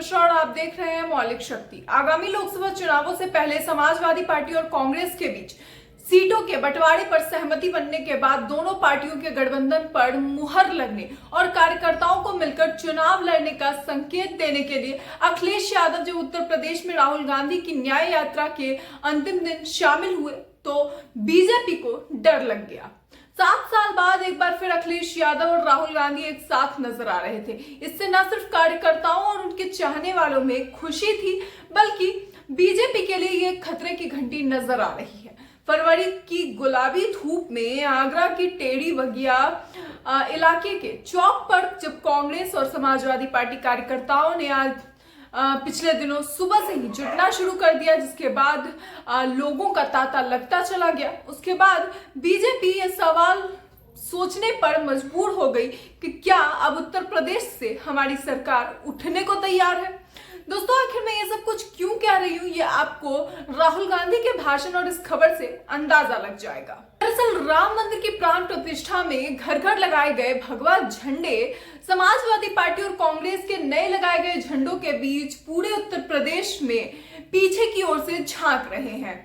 मिश्रा और आप देख रहे हैं मौलिक शक्ति। आगामी लोकसभा चुनावों से पहले समाजवादी पार्टी और कांग्रेस के बीच सीटों के बंटवारे पर सहमति बनने के बाद दोनों पार्टियों के गठबंधन पर मुहर लगने और कार्यकर्ताओं को मिलकर चुनाव लड़ने का संकेत देने के लिए अखिलेश यादव जो उत्तर प्रदेश में राहुल गांधी की न्याय यात्रा के अंतिम दिन शामिल हुए तो बीजेपी को डर लग गया। 7 साल बाद एक बार फिर अखिलेश यादव और राहुल गांधी एक साथ नजर आ रहे थे। इससे न सिर्फ कार्यकर्ताओं और उनके चाहने वालों में खुशी थी, बल्कि बीजेपी के लिए ये खतरे की घंटी नजर आ रही है। फरवरी की गुलाबी धूप में आगरा की टेढ़ी बगिया इलाके के चौक पर जब कांग्रेस और समाजवादी पार्टी कार्यकर्ताओं ने आज पिछले दिनों सुबह से ही जुटना शुरू कर दिया, जिसके बाद लोगों का तांता लगता चला गया। उसके बाद बीजेपी ये सवाल सोचने पर मजबूर हो गई कि क्या अब उत्तर प्रदेश से हमारी सरकार उठने को तैयार है। दोस्तों, आखिर मैं ये सब कुछ क्यों कह रही हूँ, ये आपको राहुल गांधी के भाषण और इस खबर से अंदाजा लग जाएगा। दरअसल राम मंदिर की प्राण प्रतिष्ठा में घर घर लगाए गए भगवा झंडे समाजवादी पार्टी और कांग्रेस के नए लगाए गए झंडों के बीच पूरे उत्तर प्रदेश में पीछे की ओर से झांक रहे हैं।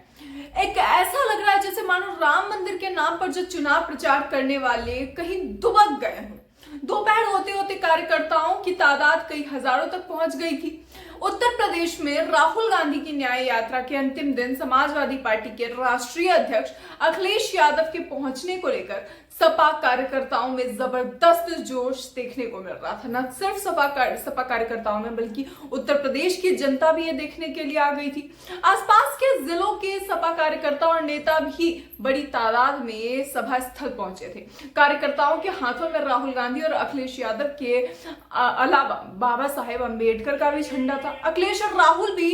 एक ऐसा लग रहा है जैसे मानो राम मंदिर के नाम पर जो चुनाव प्रचार करने वाले कहीं दुबक गए हों। दोपहर होते होते कार्यकर्ताओं की तादाद कई हजारों तक पहुंच गई थी। उत्तर प्रदेश में राहुल गांधी की न्याय यात्रा के अंतिम दिन समाजवादी पार्टी के राष्ट्रीय अध्यक्ष अखिलेश यादव के पहुंचने को लेकर सपा कार्यकर्ताओं में जबरदस्त जोश देखने को मिल रहा था। न सिर्फ सपा कार्यकर्ताओं में, बल्कि उत्तर प्रदेश की जनता भी ये देखने के लिए आ गई थी। आसपास के जिलों के सपा कार्यकर्ता और नेता भी बड़ी तादाद में सभा स्थल पहुंचे थे। कार्यकर्ताओं के हाथों में राहुल गांधी और अखिलेश यादव के अलावा बाबा साहेब अंबेडकर का भी झंडा था। अखिलेश और राहुल भी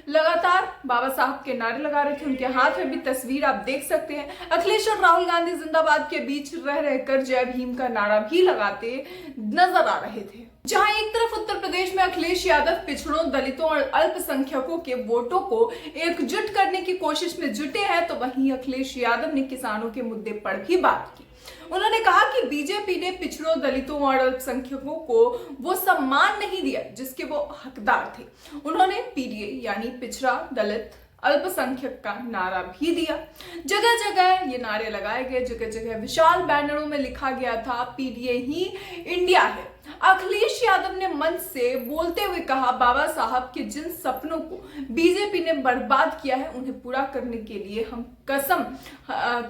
लगातार बाबा साहब के नारे लगा रहे थे। उनके हाथ में भी तस्वीर आप देख सकते हैं। अखिलेश और राहुल गांधी जिंदाबाद के बीच रह रहकर जय भीम का नारा भी लगाते नजर आ रहे थे। जहां एक तरफ उत्तर प्रदेश में अखिलेश यादव पिछड़ों, दलितों और अल्पसंख्यकों के वोटों को एकजुट करने की कोशिश में जुटे हैं, तो वहीं अखिलेश यादव ने किसानों के मुद्दे पर भी बात की। उन्होंने कहा कि बीजेपी ने पिछड़ों, दलितों और अल्पसंख्यकों को वो सम्मान नहीं दिया जिसके वो हकदार थे। उन्होंने पीडीए यानी पिछड़ा, दलित, अल्पसंख्यक का नारा भी दिया। जगह जगह ये नारे लगाए गए, जगह जगह विशाल बैनरों में लिखा गया था पीडीए ही इंडिया है। अखिलेश यादव ने मंच से बोलते हुए कहा, बाबा साहब के जिन सपनों को बीजेपी ने बर्बाद किया है उन्हें पूरा करने के लिए हम कसम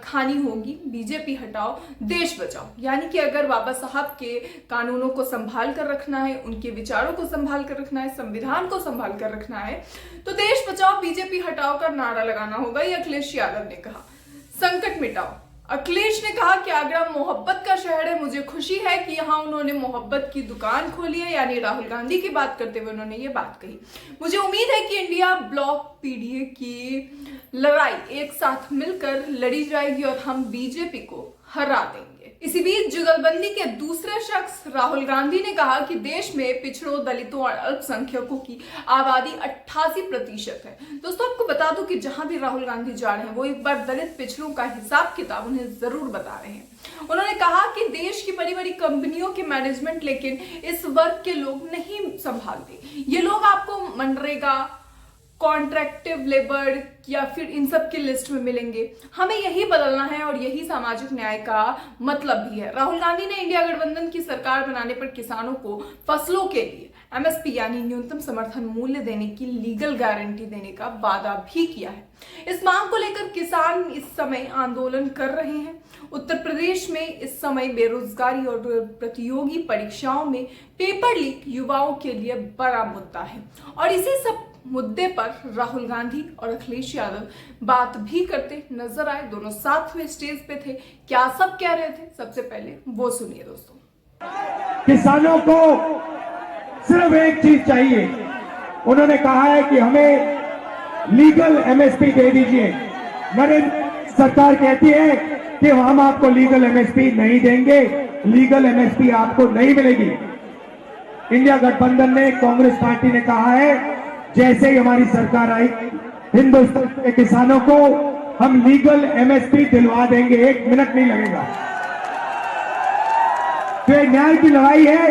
खानी होगी। बीजेपी हटाओ, देश बचाओ। यानी कि अगर बाबा साहब के कानूनों को संभाल कर रखना है, उनके विचारों को संभाल कर रखना है, संविधान को संभाल कर रखना है, तो देश बचाओ, बीजेपी हटाओ का नारा लगाना होगा, ये अखिलेश यादव ने कहा। संकट मिटाओ। अखिलेश ने कहा कि आगरा मोहब्बत का शहर है। मुझे खुशी है कि यहाँ उन्होंने मोहब्बत की दुकान खोली है। यानी राहुल गांधी की बात करते हुए उन्होंने ये बात कही। मुझे उम्मीद है कि इंडिया ब्लॉक पीडीए की लड़ाई एक साथ मिलकर लड़ी जाएगी और हम बीजेपी को हरा देंगे। इसी बीच जुगलबंदी के दूसरे शख्स राहुल गांधी ने कहा कि देश में पिछड़ों, दलितों और अल्पसंख्यकों की आबादी 88% है। दोस्तों, आपको बता दूं कि जहां भी राहुल गांधी जा रहे हैं वो एक बार दलित पिछड़ों का हिसाब किताब उन्हें जरूर बता रहे हैं। उन्होंने कहा कि देश की बड़ी बड़ी कंपनियों के मैनेजमेंट लेकिन इस वर्ग के लोग नहीं संभालते। ये लोग आपको मनरेगा, कॉन्ट्रैक्टिव लेबर या फिर इन सब की लिस्ट में मिलेंगे। हमें यही बदलना है और यही सामाजिक न्याय का मतलब भी है। राहुल गांधी ने इंडिया गठबंधन की सरकार बनाने पर किसानों को फसलों के लिए एमएसपी यानी न्यूनतम समर्थन मूल्य देने की लीगल गारंटी देने का वादा भी किया है। इस मांग को लेकर किसान इस समय आंदोलन कर रहे हैं। उत्तर प्रदेश में इस समय बेरोजगारी और प्रतियोगी परीक्षाओं में पेपर लीक युवाओं के लिए बड़ा मुद्दा है और इसी सब मुद्दे पर राहुल गांधी और अखिलेश यादव बात भी करते नजर आए। दोनों साथ में स्टेज पे थे। क्या सब कह रहे थे, सबसे पहले वो सुनिए दोस्तों। किसानों को सिर्फ एक चीज चाहिए। उन्होंने कहा है कि हमें लीगल एमएसपी दे दीजिए। नरेंद्र सरकार कहती है कि हम आपको लीगल एमएसपी नहीं देंगे, लीगल एमएसपी आपको नहीं मिलेगी। इंडिया गठबंधन ने, कांग्रेस पार्टी ने कहा है जैसे ही हमारी सरकार आई हिंदुस्तान के किसानों को हम लीगल एमएसपी दिलवा देंगे, 1 मिनट नहीं लगेगा। तो ये न्याय की लड़ाई है,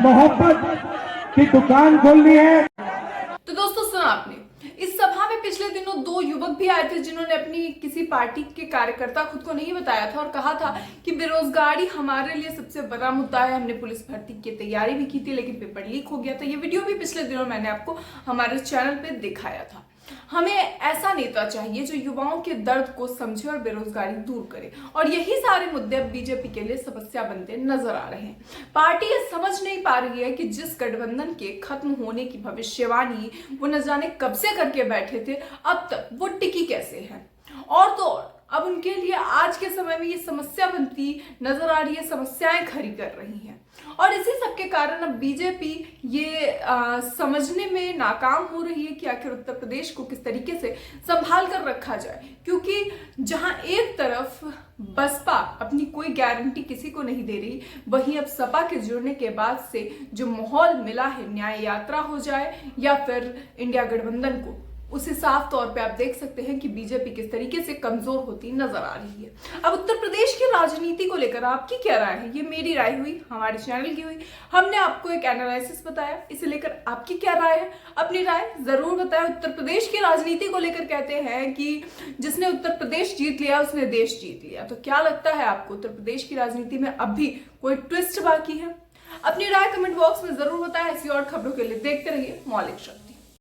मोहब्बत कि दुकान खोलनी है। तो दोस्तों सुना आपने, इस सभा में पिछले दिनों 2 युवक भी आए थे जिन्होंने अपनी किसी पार्टी के कार्यकर्ता खुद को नहीं बताया था और कहा था कि बेरोजगारी हमारे लिए सबसे बड़ा मुद्दा है। हमने पुलिस भर्ती की तैयारी भी की थी लेकिन पेपर लीक हो गया था। ये वीडियो भी पिछले दिनों मैंने आपको हमारे चैनल पे दिखाया था। हमें ऐसा नेता चाहिए जो युवाओं के दर्द को समझे और बेरोजगारी दूर करे, और यही सारे मुद्दे अब बीजेपी के लिए समस्या बनते नजर आ रहे हैं। पार्टी ये समझ नहीं पा रही है कि जिस गठबंधन के खत्म होने की भविष्यवाणी वो न जाने कब से करके बैठे थे, अब तक वो टिकी कैसे है। और तो और अब उनके लिए आज के समय में ये समस्या बनती नजर आ रही है, समस्याएं खड़ी कर रही हैं। और इसी सब के कारण अब बीजेपी ये समझने में नाकाम हो रही है कि आखिर उत्तर प्रदेश को किस तरीके से संभाल कर रखा जाए, क्योंकि जहां एक तरफ बसपा अपनी कोई गारंटी किसी को नहीं दे रही, वहीं अब सपा के जुड़ने के बाद से जो माहौल मिला है, न्याय यात्रा हो जाए या फिर इंडिया गठबंधन को, उसे साफ तौर पे आप देख सकते हैं कि बीजेपी किस तरीके से कमजोर होती नजर आ रही है। अब उत्तर प्रदेश की राजनीति को लेकर आपकी क्या राय है? ये मेरी राय हुई, हमारे चैनल की हुई, हमने आपको एक एनालिसिस बताया, इसे लेकर आपकी क्या राय है? अपनी राय जरूर बताएं। उत्तर प्रदेश की राजनीति को लेकर कहते हैं कि जिसने उत्तर प्रदेश जीत लिया उसने देश जीत लिया। तो क्या लगता है आपको, उत्तर प्रदेश की राजनीति में अब भी कोई ट्विस्ट बाकी है? अपनी राय कमेंट बॉक्स में जरूर बताएं। ऐसी और खबरों के लिए देखते रहिए मौलिक शब्द।